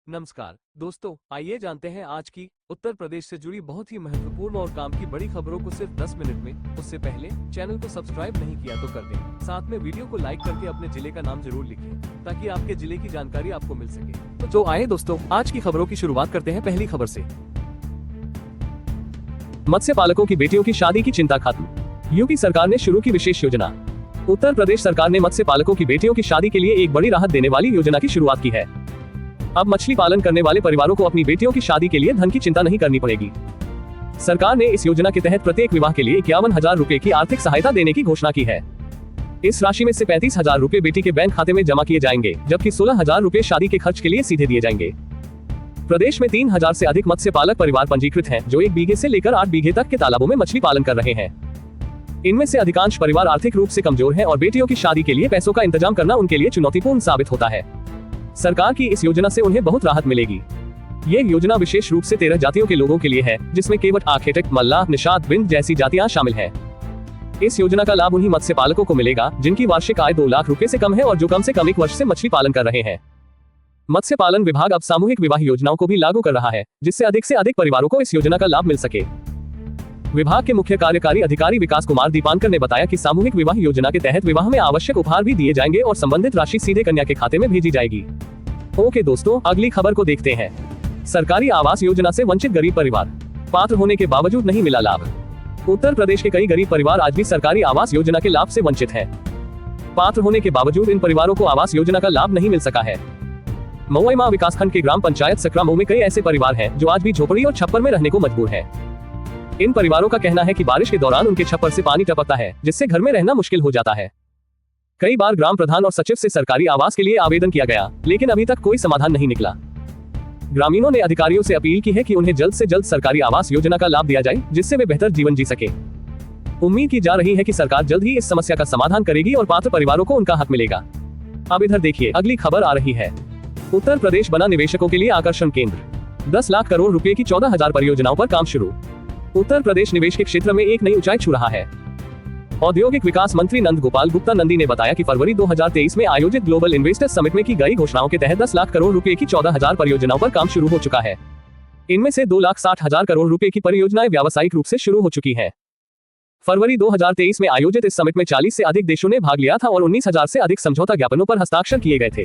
नमस्कार दोस्तों, आइए जानते हैं आज की उत्तर प्रदेश से जुड़ी बहुत ही महत्वपूर्ण और काम की बड़ी खबरों को सिर्फ 10 मिनट में। उससे पहले चैनल को सब्सक्राइब नहीं किया तो कर दें। साथ में वीडियो को लाइक करके अपने जिले का नाम जरूर लिखें ताकि आपके जिले की जानकारी आपको मिल सके। तो आइए दोस्तों, आज की खबरों की शुरुआत करते हैं पहली खबर से। मत्स्य पालकों की बेटियों की शादी की चिंता खत्म, यूपी सरकार ने शुरू की विशेष योजना। उत्तर प्रदेश सरकार ने मत्स्य पालकों की बेटियों की शादी के लिए एक बड़ी राहत देने वाली योजना की शुरुआत की है। अब मछली पालन करने वाले परिवारों को अपनी बेटियों की शादी के लिए धन की चिंता नहीं करनी पड़ेगी। सरकार ने इस योजना के तहत प्रत्येक विवाह के लिए 51,000 रुपए की आर्थिक सहायता देने की घोषणा की है। इस राशि में से 35,000 रुपए बेटी के बैंक खाते में जमा किए जाएंगे, जबकि 16,000 रुपए शादी के खर्च के लिए सीधे दिए जाएंगे। प्रदेश में 3,000 से अधिक मत्स्य पालक परिवार पंजीकृत हैं, जो 1 बीघे से लेकर 8 बीघे तक के तालाबों में मछली पालन कर रहे हैं। इनमें से अधिकांश परिवार आर्थिक रूप से कमजोर हैं और बेटियों की शादी के लिए पैसों का इंतजाम करना उनके लिए चुनौतीपूर्ण साबित होता है। सरकार की इस योजना से उन्हें बहुत राहत मिलेगी। ये योजना विशेष रूप से 13 जातियों के लोगों के लिए है, जिसमें केवट, आखेटक, मल्लाह, निषाद, बिंद जैसी जातियां शामिल हैं। इस योजना का लाभ उन्हीं मत्स्य पालकों को मिलेगा जिनकी वार्षिक आय 2 लाख रुपए से कम है और जो कम से कम 1 वर्ष से मछली पालन कर रहे हैं। मत्स्य पालन विभाग अब सामूहिक विवाह योजनाओं को भी लागू कर रहा है, जिससे अधिक से अधिक परिवारों को इस योजना का लाभ मिल सके। विभाग के मुख्य कार्यकारी अधिकारी विकास कुमार दीपानकर ने बताया कि सामूहिक विवाह योजना के तहत विवाह में आवश्यक उपहार भी दिए जाएंगे और संबंधित राशि सीधे कन्या के खाते में भेजी जाएगी। ओके दोस्तों, अगली खबर को देखते हैं। सरकारी आवास योजना से वंचित गरीब परिवार, पात्र होने के बावजूद नहीं मिला लाभ। उत्तर प्रदेश के कई गरीब परिवार आज भी सरकारी आवास योजना के लाभ से वंचित हैं। पात्र होने के बावजूद इन परिवारों को आवास योजना का लाभ नहीं मिल सका है। महुआ विकासखंड के ग्राम पंचायत सकरामऊ में कई ऐसे परिवार हैं जो आज भी झोपड़ी और छप्पर में रहने को मजबूर हैं। इन परिवारों का कहना है कि बारिश के दौरान उनके छप्पर से पानी टपकता है, जिससे घर में रहना मुश्किल हो जाता है। कई बार ग्राम प्रधान और सचिव से सरकारी आवास के लिए आवेदन किया गया, लेकिन अभी तक कोई समाधान नहीं निकला। ग्रामीणों ने अधिकारियों से अपील की है कि उन्हें जल्द से जल्द सरकारी आवास योजना का लाभ दिया जाए, जिससे वे बेहतर जीवन जी सके। उम्मीद की जा रही है कि सरकार जल्द ही इस समस्या का समाधान करेगी और पात्र परिवारों को उनका हक मिलेगा। अब इधर देखिए, अगली खबर आ रही है। उत्तर प्रदेश बना निवेशकों के लिए आकर्षण केंद्र, 10 लाख करोड़ रुपए की 14,000 परियोजनाओं पर काम शुरू। उत्तर प्रदेश निवेश के क्षेत्र में एक नई ऊंचाई छू रहा है। औद्योगिक विकास मंत्री नंद गोपाल गुप्ता नंदी ने बताया कि फरवरी 2023 में आयोजित ग्लोबल इन्वेस्टर्स समिट में की गई घोषणाओं के तहत 10 लाख करोड़ रुपए की 14,000 परियोजनाओं पर काम शुरू हो चुका है। इनमें से 2,60,000 करोड़ रुपए की परियोजनाएं व्यावसायिक रूप से शुरू हो चुकी हैं। फरवरी 2023 में आयोजित इस समिट में 40 से अधिक देशों ने भाग लिया था और 19,000 से अधिक समझौता ज्ञापनों पर हस्ताक्षर किए गए थे।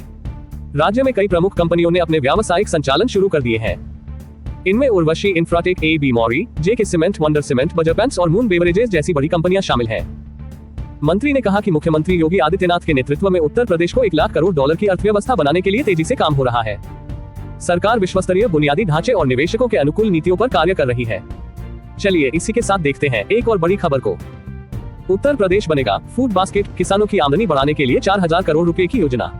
राज्य में कई प्रमुख कंपनियों ने अपने व्यावसायिक संचालन शुरू कर दिए हैं। इनमें Urvashi Infratech, AB मॉरी, JK cement, wonder cement, buzzer paints और मून बेवरेजेस जैसी बड़ी कंपनियां शामिल हैं। मंत्री ने कहा कि मुख्यमंत्री योगी आदित्यनाथ के नेतृत्व में उत्तर प्रदेश को 1 लाख करोड़ डॉलर की अर्थव्यवस्था बनाने के लिए तेजी से काम हो रहा है। सरकार विश्वस्तरीय बुनियादी ढांचे और निवेशकों के अनुकूल नीतियों पर कार्य कर रही है। चलिए इसी के साथ देखते हैं एक और बड़ी खबर को। उत्तर प्रदेश बनेगा फूड बास्केट, किसानों की आमदनी बढ़ाने के लिए 4,000 करोड़ रुपए की योजना।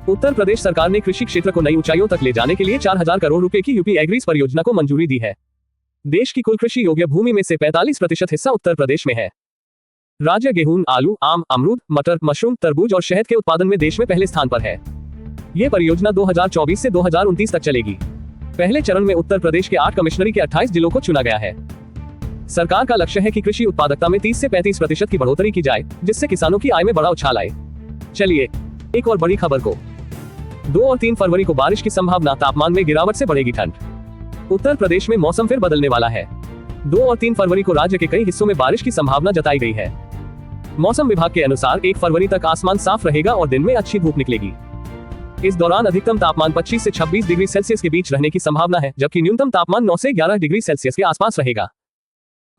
उत्तर प्रदेश सरकार ने कृषि क्षेत्र को नई ऊंचाइयों तक ले जाने के लिए 4,000 करोड़ रुपए की यूपी एग्रीज परियोजना को मंजूरी दी है। देश की कुल कृषि योग्य भूमि में से 45% हिस्सा उत्तर प्रदेश में है। राज्य गेहूं, आलू, आम, अमरूद, मटर, मशरूम, तरबूज और शहद के उत्पादन में देश में पहले स्थान पर है। ये परियोजना 2024 से 2029 तक चलेगी। पहले चरण में उत्तर प्रदेश के 8 कमिश्नरी के 28 जिलों को चुना गया है। सरकार का लक्ष्य है कि कृषि उत्पादकता में 30 से 35% की बढ़ोतरी की जाए, जिससे किसानों की आय में बड़ा उछाल आए। चलिए एक और बड़ी खबर को। 2 और 3 फरवरी को बारिश की संभावना, तापमान में गिरावट से बढ़ेगी ठंड। उत्तर प्रदेश में मौसम फिर बदलने वाला है। 2 और 3 फरवरी को राज्य के कई हिस्सों में बारिश की संभावना जताई गई है। मौसम विभाग के अनुसार 1 फरवरी तक आसमान साफ रहेगा और दिन में अच्छी धूप निकलेगी। इस दौरान अधिकतम तापमान 25 से 26 डिग्री सेल्सियस के बीच रहने की संभावना है, जबकि न्यूनतम तापमान 9 से 11 डिग्री सेल्सियस के आसपास रहेगा।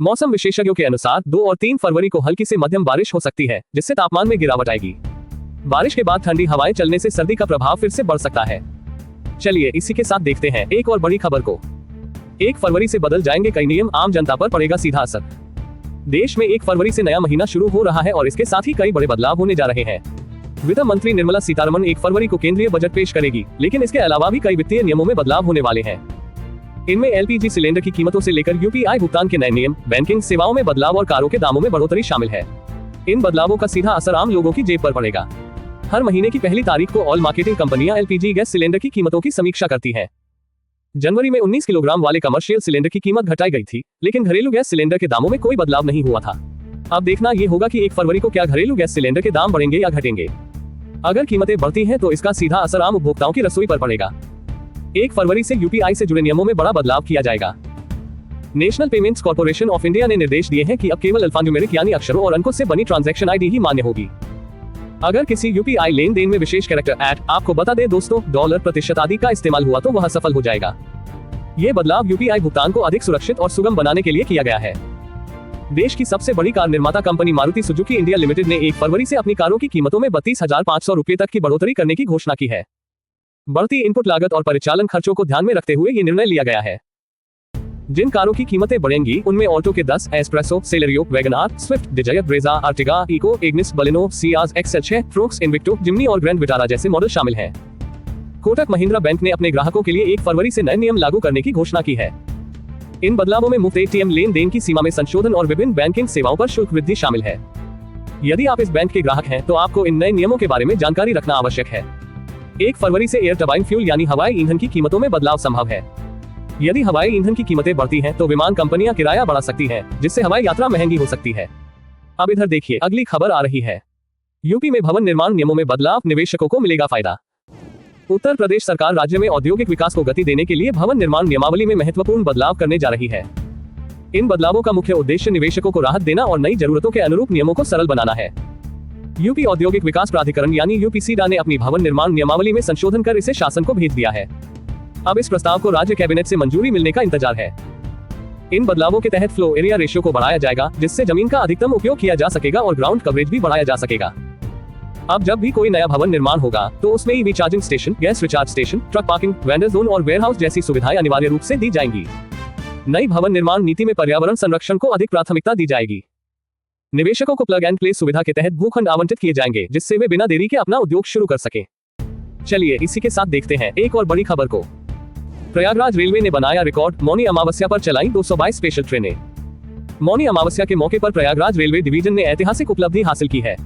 मौसम विशेषज्ञों के अनुसार 2 और 3 फरवरी को हल्की से मध्यम बारिश हो सकती है, जिससे तापमान में गिरावट आएगी। बारिश के बाद ठंडी हवाएं चलने से सर्दी का प्रभाव फिर से बढ़ सकता है। चलिए इसी के साथ देखते हैं एक और बड़ी खबर को। 1 फरवरी से बदल जाएंगे कई नियम, आम जनता पर पड़ेगा सीधा असर। देश में 1 फरवरी से नया महीना शुरू हो रहा है और इसके साथ ही कई बड़े बदलाव होने जा रहे हैं। वित्त मंत्री निर्मला सीतारमण 1 फरवरी को केंद्रीय बजट पेश करेगी, लेकिन इसके अलावा भी कई वित्तीय नियमों में बदलाव होने वाले हैं। इनमें LPG सिलेंडर की कीमतों से लेकर UPI भुगतान के नए नियम, बैंकिंग सेवाओं में बदलाव और कारों के दामों में बढ़ोतरी शामिल है। इन बदलावों का सीधा असर आम लोगों की जेब पर पड़ेगा। हर महीने की पहली तारीख को ऑयल मार्केटिंग कंपनियां LPG गैस सिलेंडर की कीमतों की समीक्षा करती हैं। जनवरी में 19 किलोग्राम वाले कमर्शियल सिलेंडर की कीमत घटाई गई थी, लेकिन घरेलू गैस सिलेंडर के दामों में कोई बदलाव नहीं हुआ था। अब देखना ये होगा कि 1 फरवरी को क्या घरेलू गैस सिलेंडर के दाम बढ़ेंगे या घटेंगे। अगर कीमतें बढ़ती हैं तो इसका सीधा असर आम उपभोक्ताओं की रसोई पर पड़ेगा। 1 फरवरी से यूपीआई से जुड़े नियमों में बड़ा बदलाव किया जाएगा। National payments corporation of India ने निर्देश दिए हैं कि अब केवल अल्फान्यूमेरिक यानी अक्षरों और अंकों से बनी ट्रांजैक्शन आईडी ही मान्य होगी। अगर किसी यूपीआई लेन देन में विशेष कैरेक्टर आपको बता दे दोस्तों $% आदि का इस्तेमाल हुआ तो वह सफल हो जाएगा। ये बदलाव यूपीआई भुगतान को अधिक सुरक्षित और सुगम बनाने के लिए किया गया है। देश की सबसे बड़ी कार निर्माता company Maruti Suzuki India limited ने 1 फरवरी से अपनी कारों की कीमतों में 32,500 रुपये तक की बढ़ोतरी करने की घोषणा की है। बढ़ती इनपुट लागत और परिचालन खर्चों को ध्यान में रखते हुए ये निर्णय लिया गया है। जिन कारों की कीमतें बढ़ेंगी उनमें Alto K 10, Espresso, Celerio, WagonR, Swift, Dzire, Brezza, Ertiga, Eeco, Ignis, Baleno, Ciaz, XL6, Fronx, Invicto, Jimny और ग्रैंड विटारा जैसे मॉडल शामिल हैं। कोटक महिंद्रा बैंक ने अपने ग्राहकों के लिए 1 फरवरी से नए नियम लागू करने की घोषणा की है। इन बदलावों में मुफ्त ATM लेन देन की सीमा में संशोधन और विभिन्न बैंकिंग सेवाओं पर शुल्क वृद्धि शामिल है। यदि आप इस बैंक के ग्राहक हैं तो आपको इन नए नियमों के बारे में जानकारी रखना आवश्यक है। 1 फरवरी से एयर टरबाइन फ्यूल यानी हवाई ईंधन की कीमतों में बदलाव संभव है। यदि हवाई ईंधन की कीमतें बढ़ती हैं तो विमान कंपनियां किराया बढ़ा सकती हैं, जिससे हवाई यात्रा महंगी हो सकती है। अब इधर देखिए, अगली खबर आ रही है। यूपी में भवन निर्माण नियमों में बदलाव, निवेशकों को मिलेगा फायदा। उत्तर प्रदेश सरकार राज्य में औद्योगिक विकास को गति देने के लिए भवन निर्माण नियमावली में महत्वपूर्ण बदलाव करने जा रही है। इन बदलावों का मुख्य उद्देश्य निवेशकों को राहत देना और नई जरूरतों के अनुरूप नियमों को सरल बनाना है। यूपी औद्योगिक विकास प्राधिकरण यानी यूपीसीडा ने अपनी भवन निर्माण नियमावली में संशोधन कर इसे शासन को भेज दिया है। अब इस प्रस्ताव को राज्य कैबिनेट से मंजूरी मिलने का इंतजार है। इन बदलावों के तहत फ्लो एरिया रेशियो को बढ़ाया जाएगा, जिससे जमीन का अधिकतम उपयोग किया जा सकेगा और ग्राउंड कवरेज भी बढ़ाया जा सकेगा। अब जब भी कोई नया भवन निर्माण होगा तो उसमें EV charging station, gas recharge station, truck parking, vendor zone और वेयरहाउस जैसी सुविधाएं अनिवार्य रूप से दी जाएंगी। नई भवन निर्माण नीति में पर्यावरण संरक्षण को अधिक प्राथमिकता दी जाएगी। निवेशकों को प्लग एंड प्ले सुविधा के तहत भूखंड आवंटित किए जाएंगे, जिससे वे बिना देरी के अपना उद्योग शुरू कर सकें। चलिए इसी के साथ देखते हैं एक और बड़ी खबर को। प्रयागराज रेलवे ने बनाया रिकॉर्ड, मौनी अमावस्या पर चलाई 222 स्पेशल ट्रेनें। मौनी अमावस्या के मौके पर प्रयागराज रेलवे डिवीजन ने ऐतिहासिक उपलब्धि हासिल की है।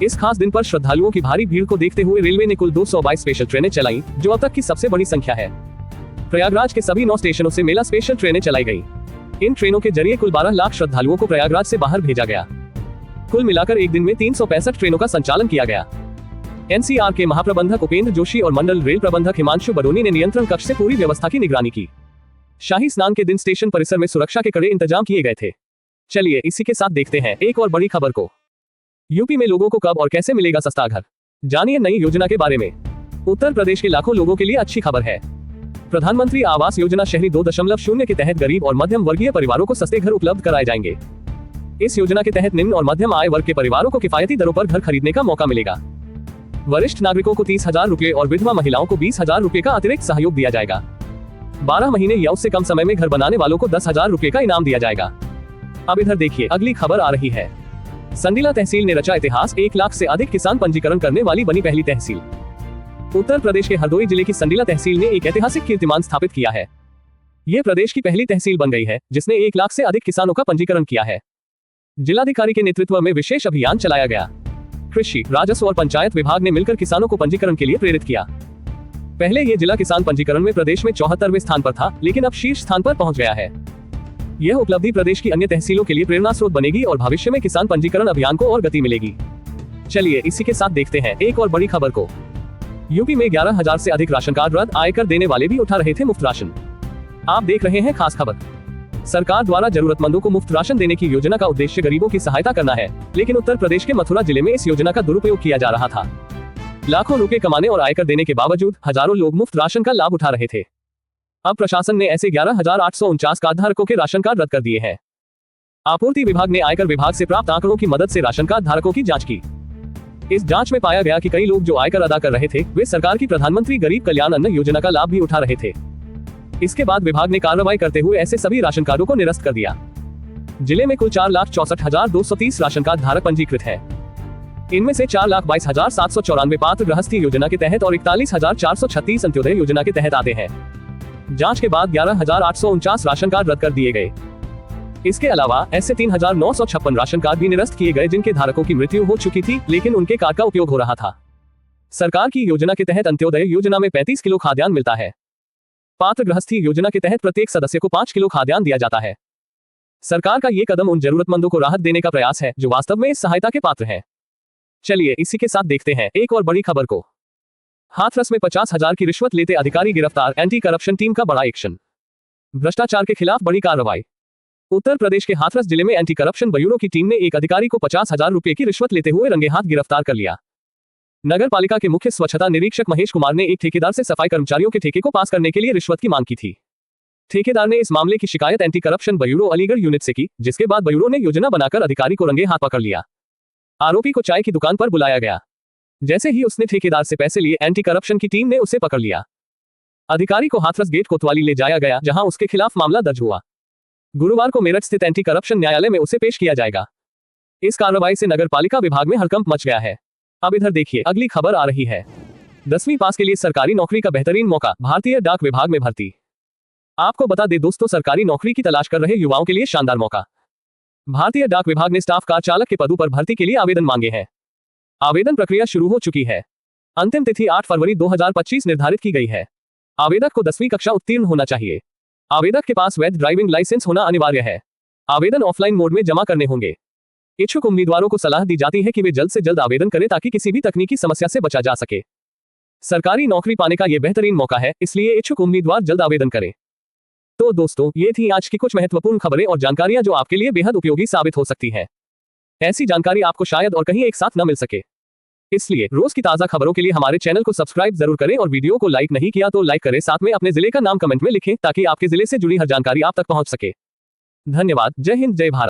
इस खास दिन पर श्रद्धालुओं की भारी भीड़ को देखते हुए रेलवे ने कुल 222 स्पेशल ट्रेनें चलाई, जो अब तक की सबसे बड़ी संख्या है। प्रयागराज के सभी 9 स्टेशनों से मेला स्पेशल ट्रेनें चलाई गई। इन ट्रेनों के जरिए कुल 12 लाख श्रद्धालुओं को प्रयागराज से बाहर भेजा गया। कुल मिलाकर एक दिन में 365 ट्रेनों का संचालन किया गया। NCR के महाप्रबंधक उपेंद्र जोशी और मंडल रेल प्रबंधक हिमांशु बडोनी ने नियंत्रण कक्ष से पूरी व्यवस्था की निगरानी की। शाही स्नान के दिन स्टेशन परिसर में सुरक्षा के कड़े इंतजाम किए गए थे। चलिए इसी के साथ देखते हैं एक और बड़ी खबर को। यूपी में लोगों को कब और कैसे मिलेगा सस्ता घर, जानिए नई योजना के बारे में। उत्तर प्रदेश के लाखों लोगों के लिए अच्छी खबर है। प्रधानमंत्री आवास योजना शहरी 2.0 के तहत गरीब और मध्यम वर्गीय परिवारों को सस्ते घर उपलब्ध कराए जाएंगे। इस योजना के तहत निम्न और मध्यम आय वर्ग के परिवारों को किफायती दरों पर घर खरीदने का मौका मिलेगा। वरिष्ठ नागरिकों को 30,000 रुपये और विधवा महिलाओं को 20,000 रुपये का अतिरिक्त सहयोग दिया जाएगा। 12 महीने या उससे कम समय में घर बनाने वालों को 10,000 रुपये का इनाम दिया जाएगा। अब इधर देखिए, अगली खबर आ रही है। संडीला तहसील ने रचा इतिहास, 1 लाख से अधिक किसान पंजीकरण करने वाली बनी पहली तहसील। उत्तर प्रदेश के हरदोई जिले की संडीला तहसील ने एक ऐतिहासिक कीर्तिमान स्थापित किया है। ये प्रदेश की पहली तहसील बन गई है जिसने 1 लाख से अधिक किसानों का पंजीकरण किया है। जिलाधिकारी के नेतृत्व में विशेष अभियान चलाया गया। कृषि, राजस्व और पंचायत विभाग ने मिलकर किसानों को पंजीकरण के लिए प्रेरित किया। पहले ये जिला किसान पंजीकरण में प्रदेश में 74वें स्थान पर था, लेकिन अब शीर्ष स्थान पर पहुंच गया है। यह उपलब्धि प्रदेश की अन्य तहसीलों के लिए प्रेरणा स्रोत बनेगी और भविष्य में किसान पंजीकरण अभियान को और गति मिलेगी। चलिए इसी के साथ देखते हैं एक और बड़ी खबर को। यूपी में 11,000 से अधिक राशन कार्ड रद्द, आयकर देने वाले भी उठा रहे थे मुफ्त राशन। आप देख रहे हैं खास खबर। सरकार द्वारा जरूरतमंदों को मुफ्त राशन देने की योजना का उद्देश्य गरीबों की सहायता करना है, लेकिन उत्तर प्रदेश के मथुरा जिले में इस योजना का दुरुपयोग किया जा रहा था। लाखों रुपए कमाने और आयकर देने के बावजूद हजारों लोग मुफ्त राशन का लाभ उठा रहे थे। अब प्रशासन ने ऐसे 11,849 कार्ड धारकों के राशन कार्ड रद्द कर दिए हैं। आपूर्ति विभाग ने आयकर विभाग से प्राप्त आंकड़ों की मदद से राशन कार्ड धारकों की जांच की। इस जांच में पाया गया कि कई लोग जो आयकर अदा कर रहे थे वे सरकार की प्रधानमंत्री गरीब कल्याण अन्न योजना का लाभ भी उठा रहे थे। इसके बाद विभाग ने कार्रवाई करते हुए ऐसे सभी राशन कार्डों को निरस्त कर दिया। जिले में कुल 4,64,230 राशन कार्ड धारक पंजीकृत है। इनमें से 4,22,794 पात्र गृहस्थी योजना के तहत और 41,436 अंत्योदय योजना के तहत आते हैं। जांच के बाद 11,849 राशन कार्ड रद्द कर दिए गए। इसके अलावा ऐसे 3,956 राशन कार्ड भी निरस्त किए गए जिनके धारकों की मृत्यु हो चुकी थी, लेकिन उनके कार्ड का उपयोग हो रहा था। सरकार की योजना के तहत अंत्योदय योजना में 35 किलो खाद्यान्न मिलता है। पात्र गृहस्थी योजना के तहत प्रत्येक सदस्य को 5 किलो खाद्यान्न दिया जाता है। सरकार का ये कदम उन जरूरतमंदों को राहत देने का प्रयास है जो वास्तव में इस सहायता के पात्र हैं। चलिए इसी के साथ देखते हैं एक और बड़ी खबर को। हाथरस में 50,000 की रिश्वत लेते अधिकारी गिरफ्तार, एंटी करप्शन टीम का बड़ा एक्शन। भ्रष्टाचार के खिलाफ बड़ी कार्रवाई। उत्तर प्रदेश के हाथरस जिले में एंटी करप्शन ब्यूरो की टीम ने एक अधिकारी को 50,000 रुपए की रिश्वत लेते हुए रंगे हाथ गिरफ्तार कर लिया। नगर पालिका के मुख्य स्वच्छता निरीक्षक महेश कुमार ने एक ठेकेदार से सफाई कर्मचारियों के ठेके को पास करने के लिए रिश्वत की मांग की थी। ठेकेदार ने इस मामले की शिकायत anti corruption bureau Aligarh unit से की, जिसके बाद ब्यूरो ने योजना बनाकर अधिकारी को रंगे हाथ पकड़ लिया। आरोपी को चाय की दुकान पर बुलाया गया। जैसे ही उसने ठेकेदार से पैसे लिए, एंटी करप्शन की टीम ने उसे पकड़ लिया। अधिकारी को हाथरस गेट कोतवाली ले जाया गया, जहां उसके खिलाफ मामला दर्ज हुआ। गुरुवार को मेरठ स्थित एंटी करप्शन न्यायालय में उसे पेश किया जाएगा। इस कार्रवाई से नगर पालिका विभाग में हड़कंप मच गया है। अब इधर देखिए, अगली खबर आ रही है। 10वीं पास के लिए सरकारी नौकरी का बेहतरीन मौका, भारतीय डाक विभाग में भर्ती। आपको बता दें दोस्तों, सरकारी नौकरी की तलाश कर रहे युवाओं के लिए शानदार मौका। भारतीय डाक विभाग ने स्टाफ कार चालक के पदों पर भर्ती के लिए आवेदन मांगे हैं। आवेदन प्रक्रिया शुरू हो चुकी है। अंतिम तिथि 8 फरवरी 2025 निर्धारित की गई है। आवेदक को 10वीं कक्षा उत्तीर्ण होना चाहिए। आवेदक के पास वैध ड्राइविंग लाइसेंस होना अनिवार्य है। आवेदन ऑफलाइन मोड में जमा करने होंगे। इच्छुक उम्मीदवारों को सलाह दी जाती है कि वे जल्द से जल्द आवेदन करें ताकि किसी भी तकनीकी समस्या से बचा जा सके। सरकारी नौकरी पाने का यह बेहतरीन मौका है, इसलिए इच्छुक उम्मीदवार जल्द आवेदन करें। तो दोस्तों, ये थी आज की कुछ महत्वपूर्ण खबरें और जानकारियां जो आपके लिए बेहद उपयोगी साबित हो सकती है। ऐसी जानकारी आपको शायद और कहीं एक साथ न मिल सके, इसलिए रोज की ताजा खबरों के लिए हमारे चैनल को सब्सक्राइब जरूर करें और वीडियो को लाइक नहीं किया तो लाइक करें। साथ में अपने जिले का नाम कमेंट में लिखें ताकि आपके जिले से जुड़ी हर जानकारी आप तक पहुंच सके। धन्यवाद। जय हिंद, जय भारत।